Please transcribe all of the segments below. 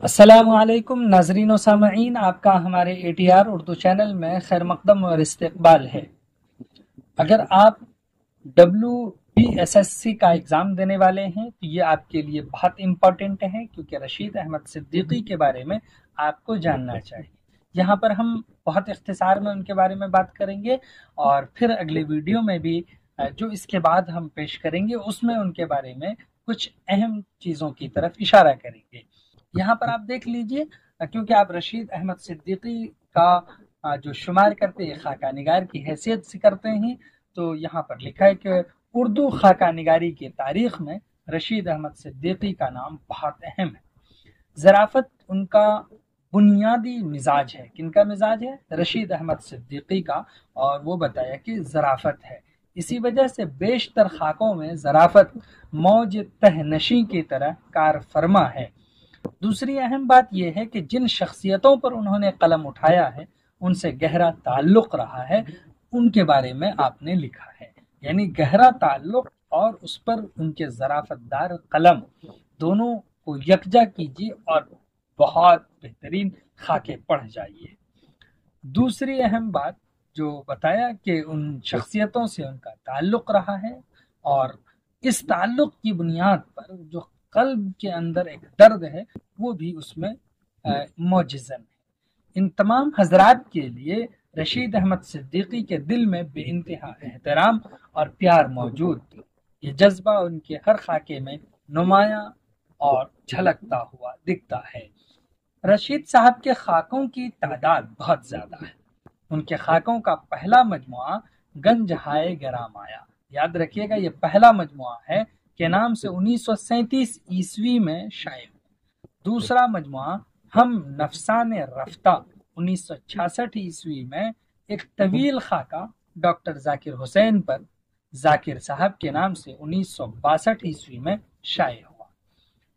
السلام علیکم ناظرین و سامعین، آپ کا ہمارے ATR اردو چینل میں خیر مقدم اور استقبال ہے۔ اگر آپ WPSSC کا ایگزام دینے والے ہیں تو یہ آپ کے لیے بہت امپورٹنٹ ہے، کیونکہ رشید احمد صدیقی کے بارے میں آپ کو جاننا چاہیے۔ یہاں پر ہم بہت اختصار میں ان کے بارے میں بات کریں گے، اور پھر اگلے ویڈیو میں بھی جو اس کے بعد ہم پیش کریں گے اس میں ان کے بارے میں کچھ اہم چیزوں کی طرف اشارہ کریں گے۔ یہاں پر آپ دیکھ لیجئے، کیونکہ آپ رشید احمد صدیقی کا جو شمار کرتے ہیں خاکہ نگار کی حیثیت سے کرتے ہیں، تو یہاں پر لکھا ہے کہ اردو خاکہ نگاری کی تاریخ میں رشید احمد صدیقی کا نام بہت اہم ہے۔ ظرافت ان کا بنیادی مزاج ہے۔ کن کا مزاج ہے؟ رشید احمد صدیقی کا، اور وہ بتایا کہ ظرافت ہے۔ اسی وجہ سے بیشتر خاکوں میں ظرافت موج تہنشیں کی طرح کار فرما ہے۔ دوسری اہم بات یہ ہے کہ جن شخصیتوں پر انہوں نے قلم اٹھایا ہے ان سے گہرا تعلق رہا ہے، ان کے بارے میں آپ نے لکھا ہے۔ یعنی گہرا تعلق اور اس پر ان کے ظرافت دار قلم دونوں کو یکجا کیجیے اور بہت بہترین خاکے پڑھ جائیے۔ دوسری اہم بات جو بتایا کہ ان شخصیتوں سے ان کا تعلق رہا ہے، اور اس تعلق کی بنیاد پر جو قلب کے اندر ایک درد ہے وہ بھی اس میں موجزن ہے۔ ان تمام حضرات کے لیے رشید احمد صدیقی کے دل میں بے انتہا احترام اور پیار موجود تھی۔ یہ جذبہ ان کے ہر خاکے میں نمایاں اور جھلکتا ہوا دکھتا ہے۔ رشید صاحب کے خاکوں کی تعداد بہت زیادہ ہے۔ ان کے خاکوں کا پہلا مجموعہ گنج ہائے گرام آیا، یاد رکھیے گا یہ پہلا مجموعہ ہے، کے نام سے 1937 عیسوی میں شائع ہوا۔ دوسرا مجموعہ ہم نفسان رفتہ 1966 عیسوی میں ایک طویل خاکہ ڈاکٹر ذاکر حسین پر ذاکر صاحب کے نام سے 1962 عیسوی میں شائع ہوا۔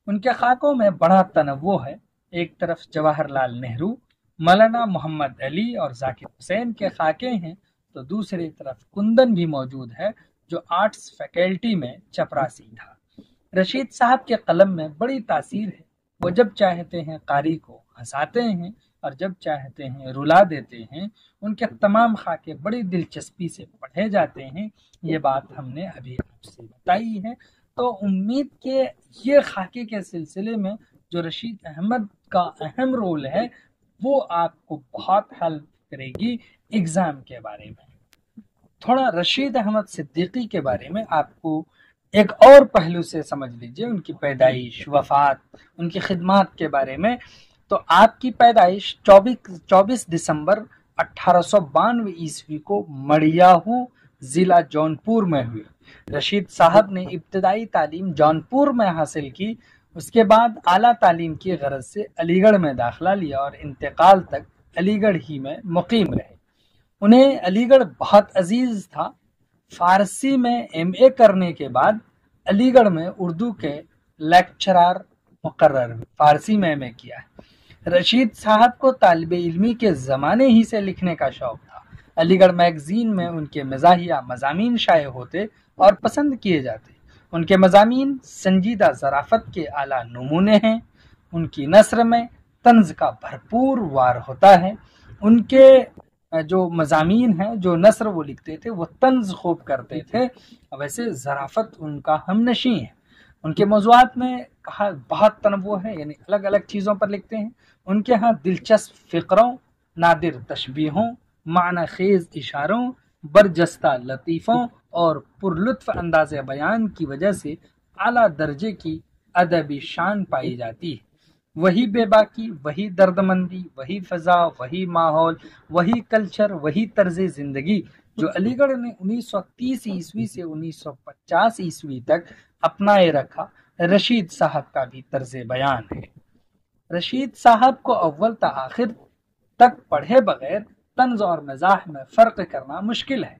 ان کے خاکوں میں بڑا تنوع ہے۔ ایک طرف جواہر لال نہرو، مولانا محمد علی اور ذاکر حسین کے خاکے ہیں، تو دوسری طرف کندن بھی موجود ہے جو آرٹس فیکلٹی میں چپراسی تھا۔ رشید صاحب کے قلم میں بڑی تاثیر ہے۔ وہ جب چاہتے ہیں قاری کو ہنساتے ہیں اور جب چاہتے ہیں رلا دیتے ہیں۔ ان کے تمام خاکے بڑی دلچسپی سے پڑھے جاتے ہیں۔ یہ بات ہم نے ابھی آپ سے بتائی ہے، تو امید کہ یہ خاکے کے سلسلے میں جو رشید احمد کا اہم رول ہے وہ آپ کو بہت ہیلپ کرے گی ایگزام کے بارے میں۔ تھوڑا رشید احمد صدیقی کے بارے میں آپ کو ایک اور پہلو سے سمجھ لیجئے، ان کی پیدائش، وفات، ان کی خدمات کے بارے میں۔ تو آپ کی پیدائش 24 دسمبر 1892 عیسوی کو مڑیاہو ضلع جونپور میں ہوئی۔ رشید صاحب نے ابتدائی تعلیم جونپور میں حاصل کی، اس کے بعد اعلیٰ تعلیم کی غرض سے علی گڑھ میں داخلہ لیا اور انتقال تک علی گڑھ ہی میں مقیم رہے۔ انہیں علی گڑھ بہت عزیز تھا۔ فارسی میں MA کرنے کے بعد علی گڑھ میں اردو کے لیکچرار مقرر ہوئے۔ فارسی میں MA کیا ہے۔ رشید صاحب کو طالب علمی کے زمانے ہی سے لکھنے کا شوق تھا۔ علی گڑھ میگزین میں ان کے مزاحیہ مضامین شائع ہوتے اور پسند کیے جاتے۔ ان کے مضامین سنجیدہ ظرافت کے اعلیٰ نمونے ہیں۔ ان کی نثر میں طنز کا بھرپور وار ہوتا ہے۔ ان کے جو مضامین ہیں، جو نثر وہ لکھتے تھے وہ طنز خوب کرتے تھے، ویسے ظرافت ان کا ہم نشیں ہے۔ ان کے موضوعات میں کہا بہت تنوع ہے، یعنی الگ الگ چیزوں پر لکھتے ہیں۔ ان کے ہاں دلچسپ فقروں، نادر تشبیہوں، معنی خیز اشاروں، برجستہ لطیفوں اور پرلطف انداز بیان کی وجہ سے اعلیٰ درجے کی ادبی شان پائی جاتی ہے۔ وہی بے باکی، وہی دردمندی، وہی فضا، وہی ماحول، وہی کلچر، وہی طرز زندگی جو علی گڑھ نے 1930 عیسوی سے 1950 عیسوی تک اپنائے رکھا، رشید صاحب کا بھی طرز بیان ہے۔ رشید صاحب کو اول تا آخر تک پڑھے بغیر طنز اور مزاح میں فرق کرنا مشکل ہے۔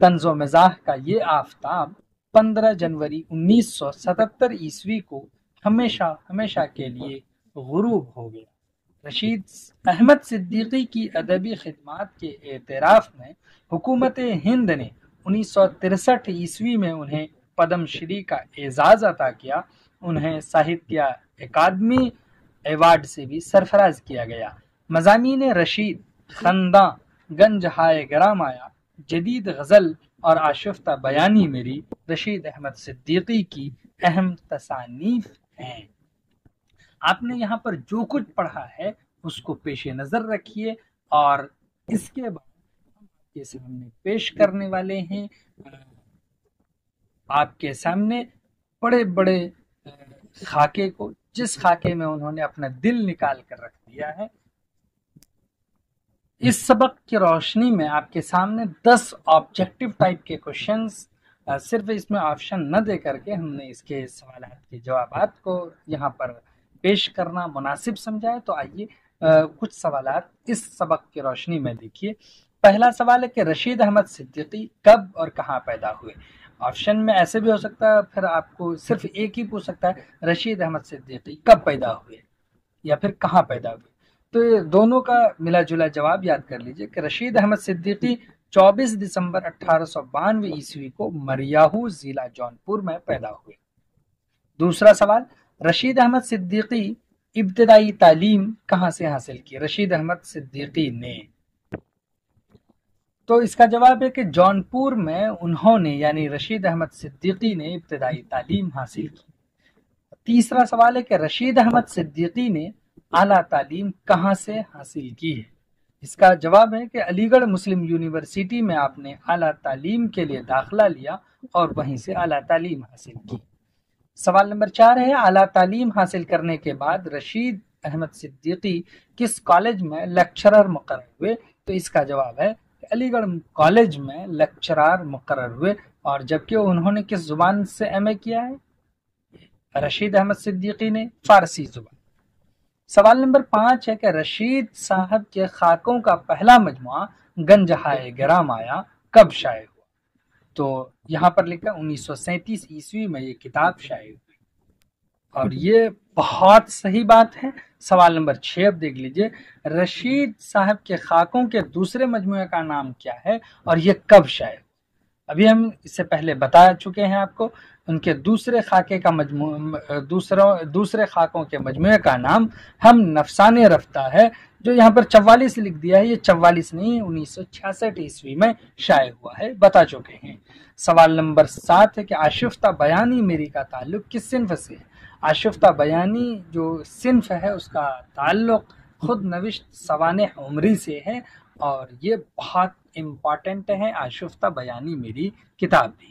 طنز و مزاح کا یہ آفتاب 15 جنوری 1977 عیسوی کو ہمیشہ کے لیے غروب ہو گیا۔ رشید احمد صدیقی کی ادبی خدمات کے اعتراف میں حکومت ہند نے 1963 عیسوی میں انہیں پدم شری کا اعزاز عطا کیا۔ انہیں ساہتیہ اکادمی ایوارڈ سے بھی سرفراز کیا گیا۔ مضامین رشید، خنداں، گنج ہائے گرام آیا، جدید غزل اور آشفتہ بیانی میری رشید احمد صدیقی کی اہم تصانیف ہیں۔ آپ نے یہاں پر جو کچھ پڑھا ہے اس کو پیش نظر رکھیے، اور اس کے بعد ہم آپ کے سامنے پیش کرنے والے ہیں آپ کے سامنے بڑے بڑے خاکے کو، جس خاکے میں انہوں نے اپنا دل نکال کر رکھ دیا ہے۔ اس سبق کی روشنی میں آپ کے سامنے 10 آبجیکٹو ٹائپ کے کوشچنز، صرف اس میں آپشن نہ دے کر کے ہم نے اس کے سوالات کے جوابات کو یہاں پر پیش کرنا مناسب سمجھا ہے۔ تو آئیے کچھ سوالات اس سبق کی روشنی میں دیکھیے۔ پہلا سوال ہے کہ رشید احمد صدیقی کب اور کہاں پیدا ہوئے؟ آپشن میں ایسے بھی ہو سکتا ہے، پھر آپ کو صرف ایک ہی پوچھ سکتا ہے رشید احمد صدیقی کب پیدا ہوئے یا پھر کہاں پیدا ہوئے۔ تو یہ دونوں کا ملا جلا جواب یاد کر لیجئے کہ رشید احمد صدیقی 24 دسمبر 1892 عیسوی کو مریاہو ضلع جونپور میں پیدا ہوئے۔ دوسرا سوال، رشید احمد صدیقی ابتدائی تعلیم کہاں سے حاصل کی؟ رشید احمد صدیقی نے، تو اس کا جواب ہے کہ جونپور میں انہوں نے یعنی رشید احمد صدیقی نے ابتدائی تعلیم حاصل کی۔ تیسرا سوال ہے کہ رشید احمد صدیقی نے اعلیٰ تعلیم کہاں سے حاصل کی ہے؟ اس کا جواب ہے کہ علی گڑھ مسلم یونیورسٹی میں آپ نے اعلیٰ تعلیم کے لیے داخلہ لیا اور وہیں سے اعلیٰ تعلیم حاصل کی۔ سوال نمبر 4 ہے، اعلیٰ تعلیم حاصل کرنے کے بعد رشید احمد صدیقی کس کالج میں لیکچرر مقرر ہوئے؟ تو اس کا جواب ہے کہ علی گڑھ کالج میں لیکچرر مقرر ہوئے، اور جبکہ انہوں نے کس زبان سے ایم اے کیا ہے؟ رشید احمد صدیقی نے فارسی زبان۔ سوال نمبر 5 ہے کہ رشید صاحب کے خاکوں کا پہلا مجموعہ گنج ہائے گرام آیا کب شائع ہوا؟ تو یہاں پر لکھا 1937 عیسوی میں یہ کتاب شائع ہوئی، اور یہ بہت صحیح بات ہے۔ سوال نمبر 6 اب دیکھ لیجئے، رشید صاحب کے خاکوں کے دوسرے مجموعے کا نام کیا ہے اور یہ کب شائع ہوا؟ ابھی ہم اس سے پہلے بتا چکے ہیں آپ کو، ان کے دوسرے خاکے کا دوسرے خاکوں کے مجموعے کا نام ہم نفسان رفتہ ہے، جو یہاں پر 44 لکھ دیا ہے، یہ 44 نہیں 1966 عیسوی میں شائع ہوا ہے، بتا چکے ہیں۔ سوال نمبر 7 ہے کہ آشفتہ بیانی میری کا تعلق کس صنف سے ہے؟ آشفتہ بیانی جو صنف ہے اس کا تعلق خود نوشت سوانح عمری سے ہے، اور یہ بہت امپورٹنٹ ہے آشفتہ بیانی میری کتاب بھی۔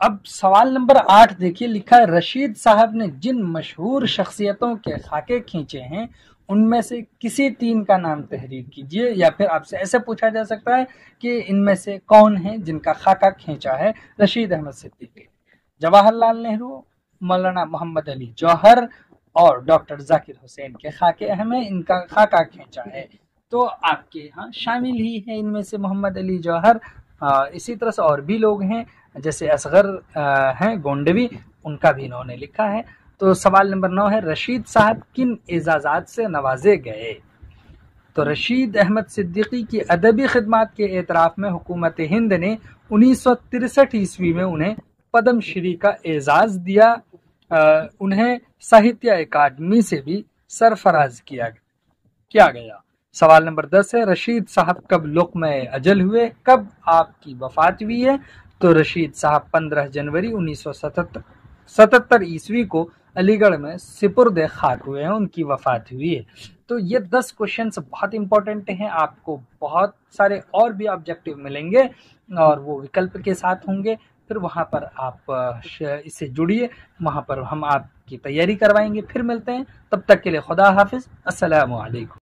اب سوال نمبر 8 دیکھیے، لکھا ہے رشید صاحب نے جن مشہور شخصیتوں کے خاکے کھینچے ہیں ان میں سے کسی 3 کا نام تحریر کیجیے، یا پھر آپ سے ایسے پوچھا جا سکتا ہے کہ ان میں سے کون ہیں جن کا خاکہ کھینچا ہے رشید احمد صدیقی؟ جواہر لال نہرو، مولانا محمد علی جوہر اور ڈاکٹر ذاکر حسین کے خاکے اہم ہیں، ان کا خاکہ کھینچا ہے۔ تو آپ کے ہاں شامل ہی ہیں ان میں سے محمد علی جوہر، اسی طرح سے اور بھی لوگ ہیں جیسے اصغر ہیں گونڈوی، ان کا بھی انہوں نے لکھا ہے۔ تو سوال نمبر 9 ہے رشید صاحب کن اعزازات سے نوازے گئے؟ تو رشید احمد صدیقی کی ادبی خدمات کے اعتراف میں حکومت ہند نے 1963 عیسوی میں انہیں پدم شری کا اعزاز دیا، انہیں ساہتیہ اکیڈمی سے بھی سرفراز کیا گیا۔ سوال نمبر 10 ہے رشید صاحب کب لقمہ اجل ہوئے؟ کب آپ کی وفات ہوئی ہے؟ تو رشید صاحب 15 جنوری 1977 عیسوی کو علی گڑھ میں سپرد خاک ہوئے ہیں، ان کی وفات ہوئی ہے۔ تو یہ 10 کوشچنس بہت امپورٹنٹ ہیں، آپ کو بہت سارے اور بھی آبجیکٹیو ملیں گے اور وہ وکلپ کے ساتھ ہوں گے، پھر وہاں پر آپ اس سے جڑیے، وہاں پر ہم آپ کی تیاری کروائیں گے۔ پھر ملتے ہیں، تب تک کے لیے خدا حافظ، السلام علیکم۔